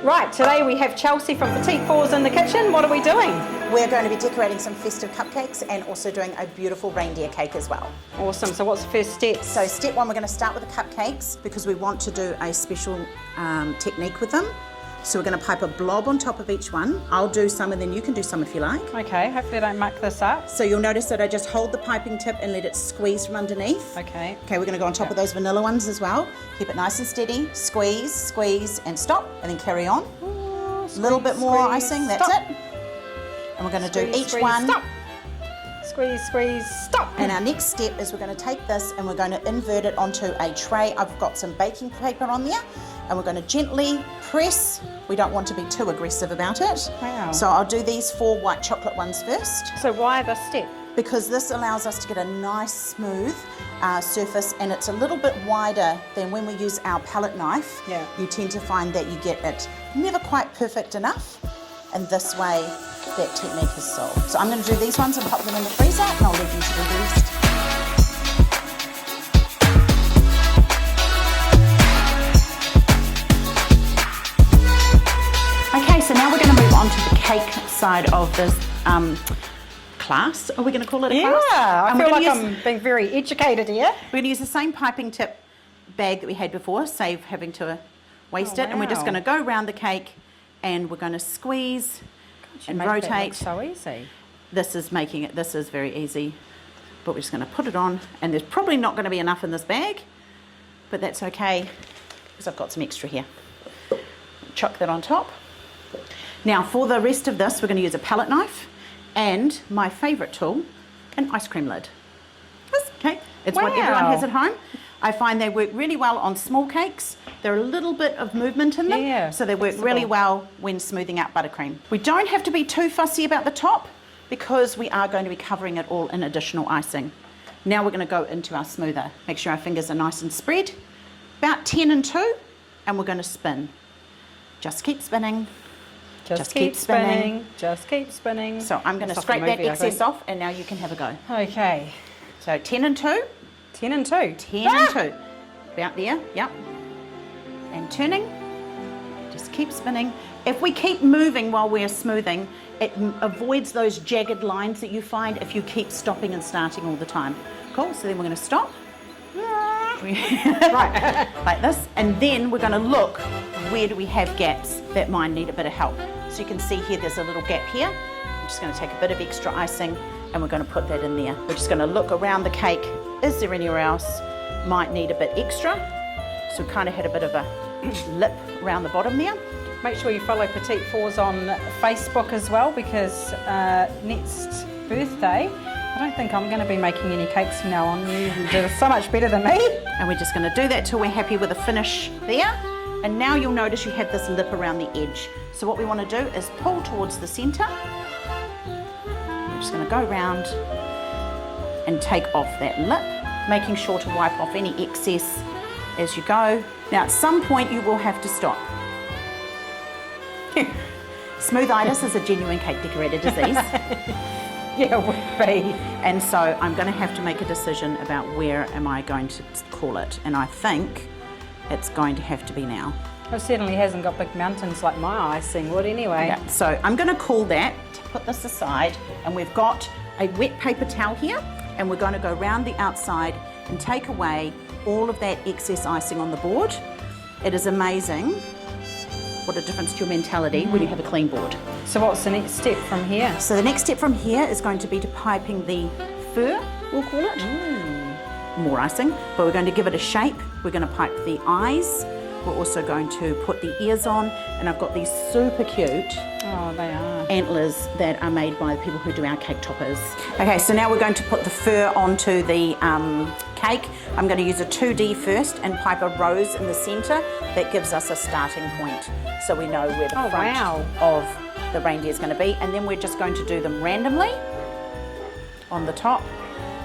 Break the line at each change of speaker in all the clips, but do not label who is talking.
Right, today we have Chelsea from Petit Fours in the kitchen. What are we doing?
We're going to be decorating some festive cupcakes and also doing a beautiful reindeer cake as well.
Awesome, so what's the first step?
So step one, we're going to start with the cupcakes because we want to do a special technique with them. So we're going to pipe a blob on top of each one. I'll do some and then you can do some if you like.
Okay, hopefully I don't muck this up.
So you'll notice that I just hold the piping tip and let it squeeze from underneath.
Okay.
Okay, we're going to go on top of those vanilla ones as well. Keep it nice and steady. Squeeze, squeeze and stop and then carry on. A little bit more icing, that's it. And we're going to do each one.
Stop. Squeeze, squeeze, stop.
And our next step is we're going to take this and we're going to invert it onto a tray. I've got some baking paper on there and we're going to gently press. We don't want to be too aggressive about it.
Wow.
So I'll do these 4 white chocolate ones first.
So why this step?
Because this allows us to get a nice smooth surface and it's a little bit wider than when we use our palette knife.
Yeah.
You tend to find that you get it never quite perfect enough, and this way that technique is solved. So I'm going to do these ones and pop them in the freezer and I'll leave you to do the rest. Okay, so now we're going to move on to the cake side of this class. Are we going to call it a class?
Yeah, I feel like I'm being very educated here.
We're going to use the same piping tip bag that we had before, save having to waste it. And we're just going to go around the cake and we're going to squeeze and rotate.
So easy.
This is very easy. But we're just going to put it on, and there's probably not going to be enough in this bag, but that's okay because I've got some extra here. Chuck that on top. Now for the rest of this, we're going to use a palette knife and my favourite tool, an ice cream lid. Okay, it's what everyone has at home. I find they work really well on small cakes. They're a little bit of movement in them, so they work really well when smoothing out buttercream. We don't have to be too fussy about the top because we are going to be covering it all in additional icing. Now we're going to go into our smoother. Make sure our fingers are nice and spread. About 10 and 2, and we're going to spin. Just keep spinning.
Just keep spinning. Just keep spinning.
So I'm going to scrape that excess off and now you can have a go.
Okay.
So 10 and 2.
10 and 2.
10 and 2. About there, yep. And turning. Just keep spinning. If we keep moving while we're smoothing, it avoids those jagged lines that you find if you keep stopping and starting all the time. Cool, so then we're going to stop. Right, like this. And then we're going to look, where do we have gaps that might need a bit of help. So you can see here there's a little gap here. I'm just going to take a bit of extra icing and we're going to put that in there. We're just going to look around the cake. Is there anywhere else might need a bit extra? So we kind of had a bit of a lip around the bottom there.
Make sure you follow Petit Fours on Facebook as well, because next birthday, I don't think I'm going to be making any cakes from now on. You do so much better than me.
And we're just going to do that till we're happy with the finish there. And now you'll notice you have this lip around the edge. So what we want to do is pull towards the centre. We're just going to go around and take off that lip, making sure to wipe off any excess as you go. Now at some point you will have to stop. Smoothitis is a genuine cake decorator disease.
Yeah, it would be.
And so I'm going to have to make a decision about where am I going to call it. And I think it's going to have to be now.
It certainly hasn't got big mountains like my icing would anyway.
Yeah, so I'm going to call that, put this aside, and we've got a wet paper towel here, and we're going to go around the outside and take away all of that excess icing on the board. It is amazing what a difference to your mentality when you have a clean board.
So what's the next step from here?
So the next step from here is going to be to piping the fur, we'll call it. More icing, but we're going to give it a shape. We're going to pipe the eyes. We're also going to put the ears on, and I've got these super cute antlers that are made by the people who do our cake toppers. Okay, so now we're going to put the fur onto the cake. I'm going to use a 2D first and pipe a rose in the centre. That gives us a starting point, so we know where the front of the reindeer is going to be. And then we're just going to do them randomly on the top.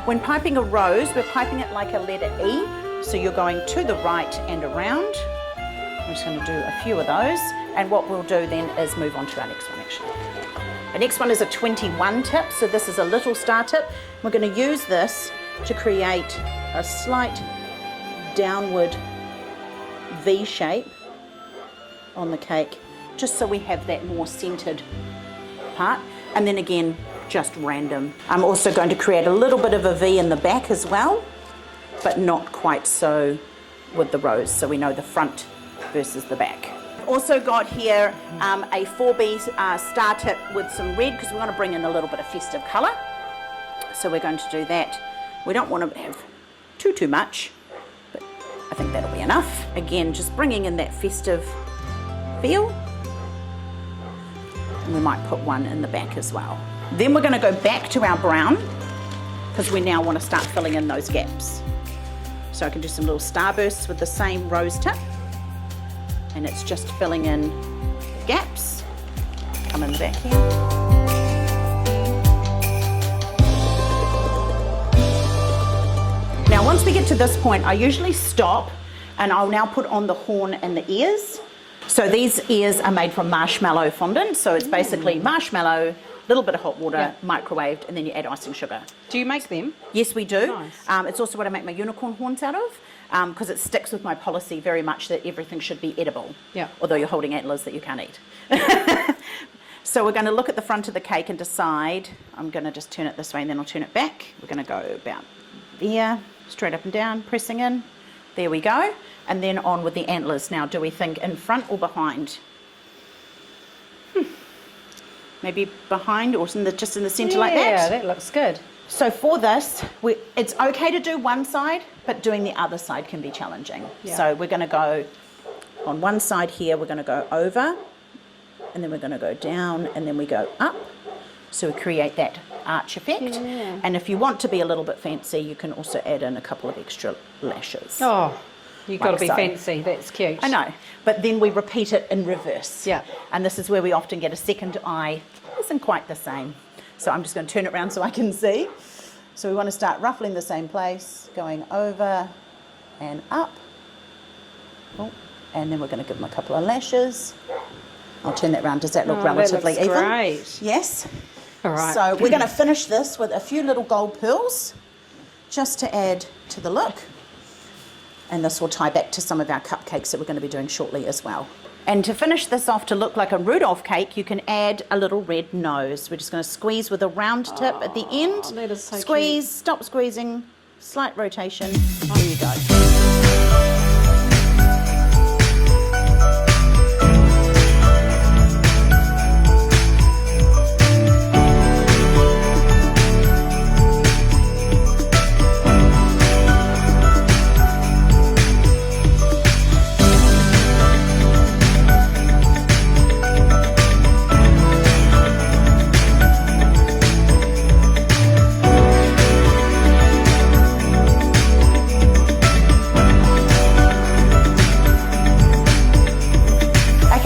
When piping a rose, we're piping it like a letter E, so you're going to the right and around. I'm just going to do a few of those, and what we'll do then is move on to our next one actually. The next one is a 21 tip, so this is a little star tip. We're going to use this to create a slight downward V shape on the cake just so we have that more centered part. And then again, just random. I'm also going to create a little bit of a V in the back as well, but not quite so with the rose, so we know the front versus the back. Also got here a 4B star tip with some red, because we want to bring in a little bit of festive colour. So we're going to do that. We don't want to have too much, but I think that'll be enough. Again, just bringing in that festive feel. And we might put one in the back as well. Then we're going to go back to our brown, because we now want to start filling in those gaps. So I can do some little starbursts with the same rose tip, and it's just filling in gaps. Come in the back here. Now once we get to this point, I usually stop and I'll now put on the horn and the ears. So these ears are made from marshmallow fondant, so it's basically marshmallow, a little bit of hot water, microwaved, and then you add icing sugar.
Do you make them?
Yes, we do.
Nice.
It's also what I make my unicorn horns out of, because it sticks with my policy very much that everything should be edible.
Yeah.
Although you're holding antlers that you can't eat. So we're going to look at the front of the cake and decide. I'm going to just turn it this way and then I'll turn it back. We're going to go about there, straight up and down, pressing in. There we go. And then on with the antlers. Now, do we think in front or behind? Maybe behind or just in the centre like that?
Yeah, that looks good.
So for this, it's okay to do one side, but doing the other side can be challenging.
Yeah.
So we're going to go on one side here, we're going to go over, and then we're going to go down, and then we go up. So we create that arch effect.
Yeah.
And if you want to be a little bit fancy, you can also add in a couple of extra lashes.
Oh, you've got to be
so.
fancy. That's cute.
I know, but then we repeat it in reverse.
Yeah.
And this is where we often get a second eye. Isn't quite the same. So I'm just going to turn it around so I can see. So we want to start roughly in the same place, going over and up. Oh, and then we're going to give them a couple of lashes. I'll turn that round. Does that look relatively
that looks
even?
Great.
Yes.
All right.
So we're going to finish this with a few little gold pearls just to add to the look. And this will tie back to some of our cupcakes that we're going to be doing shortly as well. And to finish this off to look like a Rudolph cake, you can add a little red nose. We're just going to squeeze with a round tip at the end.
That is so
squeeze,
cute.
stop squeezing, slight rotation. There you go.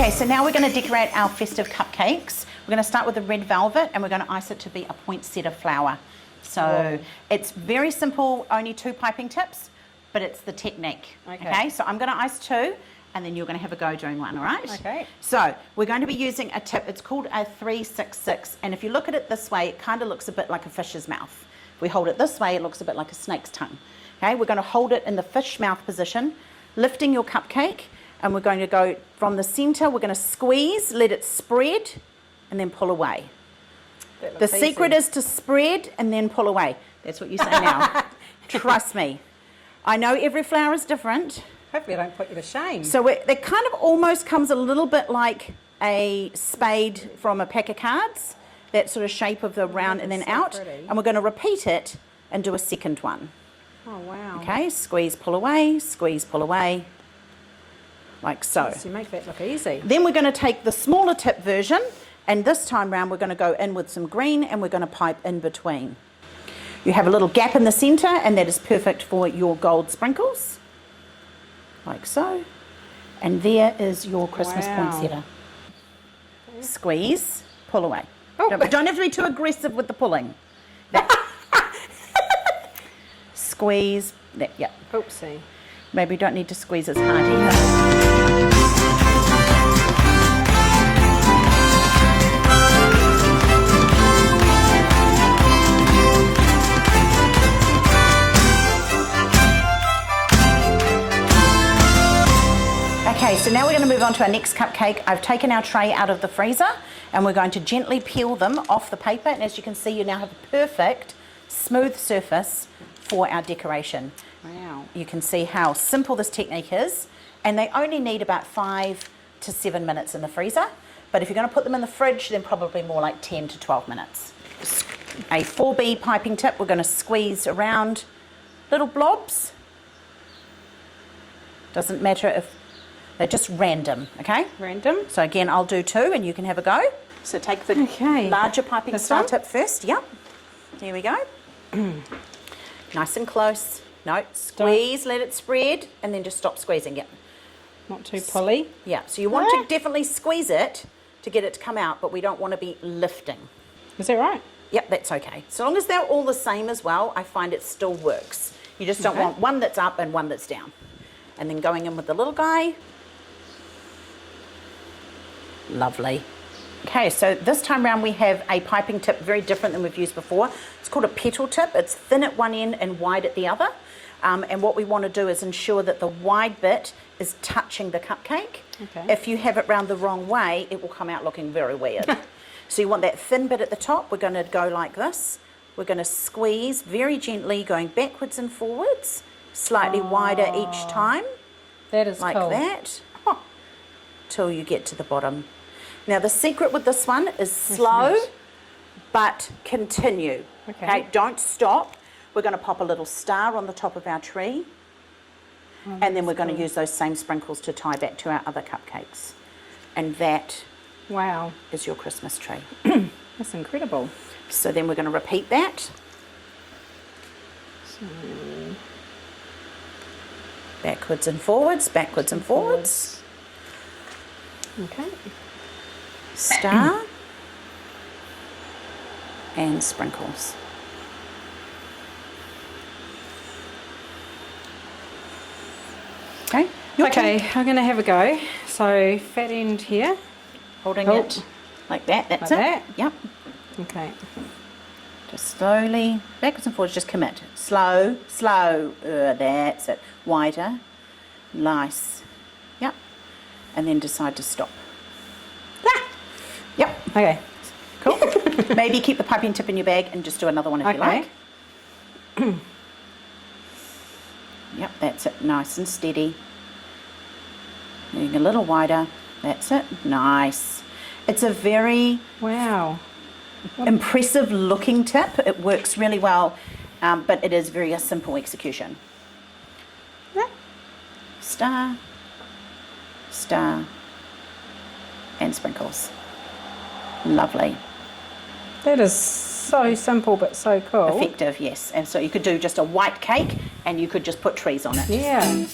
So now we're going to decorate our festive cupcakes. We're going to start with the red velvet and we're going to ice it to be a poinsettia flower. So it's very simple, only 2 piping tips, but it's the technique. Okay, so I'm going to ice 2 and then you're going to have a go doing 1, all right?
Okay.
So we're going to be using a tip, it's called a 366, and if you look at it this way, it kind of looks a bit like a fish's mouth. If we hold it this way, it looks a bit like a snake's tongue. Okay, we're going to hold it in the fish mouth position, lifting your cupcake, and we're going to go from the centre, we're going to squeeze, let it spread, and then pull away. The secret is to spread and then pull away. That's what you say now. Trust me. I know every flower is different.
Hopefully I don't put you to shame.
So it kind of almost comes a little bit like a spade from a pack of cards, that sort of shape of the round and then
so
out.
pretty.
And we're going to repeat it and do a second one.
Oh, wow.
Okay, squeeze, pull away, like so.
So you make that look easy.
Then we're going to take the smaller tip version, and this time round we're going to go in with some green and we're going to pipe in between. You have a little gap in the centre, and that is perfect for your gold sprinkles, like so. And there is your Christmas poinsettia. Squeeze, pull away.
Oh.
Don't have to be too aggressive with the pulling. Squeeze, yeah.
Oopsie.
Maybe you don't need to squeeze as hard either. Okay, so now we're going to move on to our next cupcake. I've taken our tray out of the freezer and we're going to gently peel them off the paper. And as you can see, you now have a perfect smooth surface for our decoration.
Wow.
You can see how simple this technique is, and they only need about 5 to 7 minutes in the freezer. But if you're going to put them in the fridge, then probably more like 10 to 12 minutes. A 4B piping tip, we're going to squeeze around little blobs. Doesn't matter if they're just random, okay?
Random.
So again, I'll do 2 and you can have a go. So take the larger piping star tip first. Yep. There we go. Nice and close. No, squeeze, let it spread, and then just stop squeezing it.
Not too pulley.
Yeah, so you want to definitely squeeze it to get it to come out, but we don't want to be lifting.
Is that right?
Yep, that's okay. So long as they're all the same as well, I find it still works. You just don't want one that's up and one that's down. And then going in with the little guy. Lovely. Okay, so this time around we have a piping tip very different than we've used before. It's called a petal tip. It's thin at one end and wide at the other. And what we want to do is ensure that the wide bit is touching the cupcake.
Okay.
If you have it round the wrong way, it will come out looking very weird. So you want that thin bit at the top. We're going to go like this. We're going to squeeze very gently, going backwards and forwards, slightly wider each time.
That is
like
cool.
that, till you get to the bottom. Now the secret with this one is slow, but continue. Okay, don't stop. We're going to pop a little star on the top of our tree, and then we're going to use those same sprinkles to tie back to our other cupcakes. And that is your Christmas tree.
That's incredible.
So then we're going to repeat that.
So,
backwards and forwards, backwards and forwards.
Okay.
Star and sprinkles. Okay.
Okay, I'm going to have a go. So fat end here.
Holding it like that. That's
like
it.
That.
Yep.
Okay.
Just slowly, backwards and forwards, just commit. Slow, slow. That's it. Wider. Nice. Yep. And then decide to stop. Yep.
Okay.
Cool. Maybe keep the piping tip in your bag and just do another one if you like. Yep, that's it. Nice and steady. Moving a little wider. That's it. Nice. It's a very impressive looking tip. It works really well, but it is very a simple execution. Star, star, and sprinkles. Lovely.
That is so simple but so cool.
Effective, yes. And so you could do just a white cake and you could just put trees on it.
Yeah.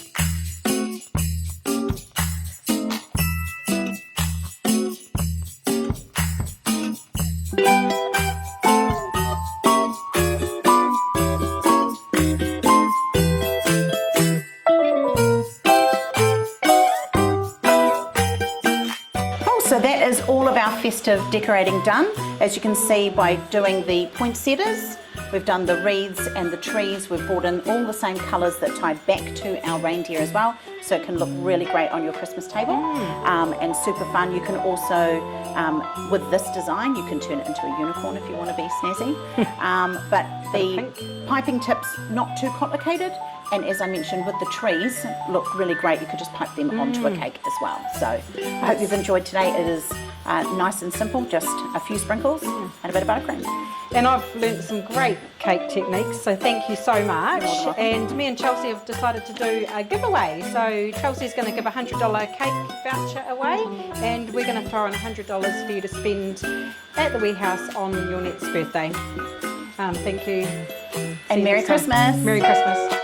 So that is all of our festive decorating done. As you can see by doing the poinsettias, we've done the wreaths and the trees. We've brought in all the same colours that tie back to our reindeer as well, so it can look really great on your Christmas table and super fun. You can also, with this design, you can turn it into a unicorn if you want to be snazzy. But the piping tips, not too complicated. And as I mentioned, with the trees, look really great. You could just pipe them onto a cake as well. So I hope you've enjoyed today. It is nice and simple, just a few sprinkles and a bit of buttercream.
And I've learnt some great cake techniques, so thank you so much. And me and Chelsea have decided to do a giveaway. So Chelsea's going to give a $100 cake voucher away, and we're going to throw in $100 for you to spend at the warehouse on your next birthday. Thank you.
And Merry Christmas.
Merry Christmas.